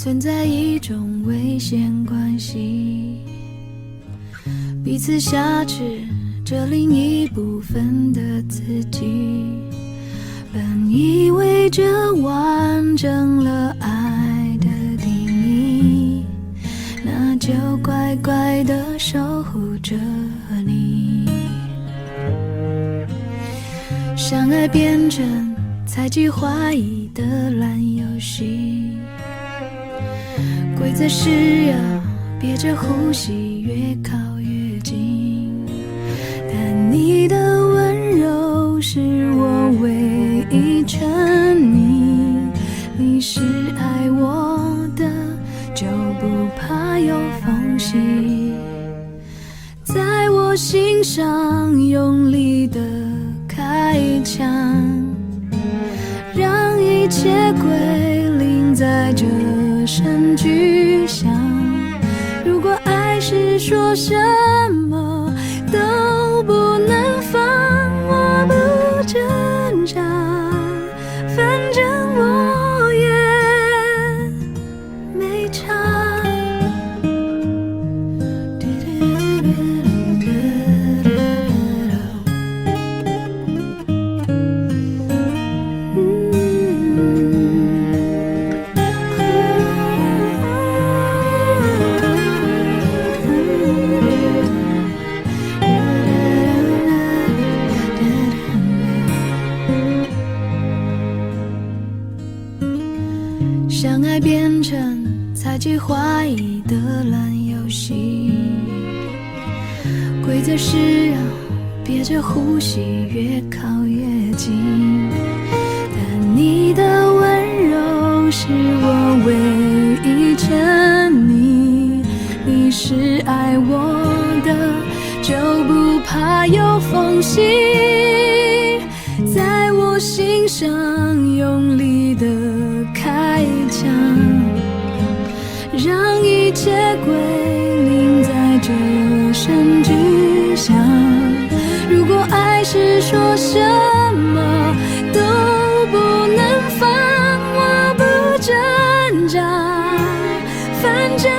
存在一种危险关系，彼此挟持着另一部分的自己。本以为这完整了爱的定义，那就乖乖地守护着你。相爱变成猜忌怀疑的烂游戏，规则是要憋着呼吸越靠越近，但你的温柔是我唯一沉溺，你是爱我的就不怕有缝隙，在我心上用力的开枪，让一切归零在这声巨响。如果爱是说什么都不能放，我不挣扎，反正我也没差。相爱变成猜忌怀疑的烂游戏，规则是要憋着呼吸越靠越近，但你的温柔是我唯一沉溺，你是爱我的就不怕有缝隙，在我心上用力的开枪，让一切归零在这声巨响。如果爱是说什么都不能放，我不挣扎，反正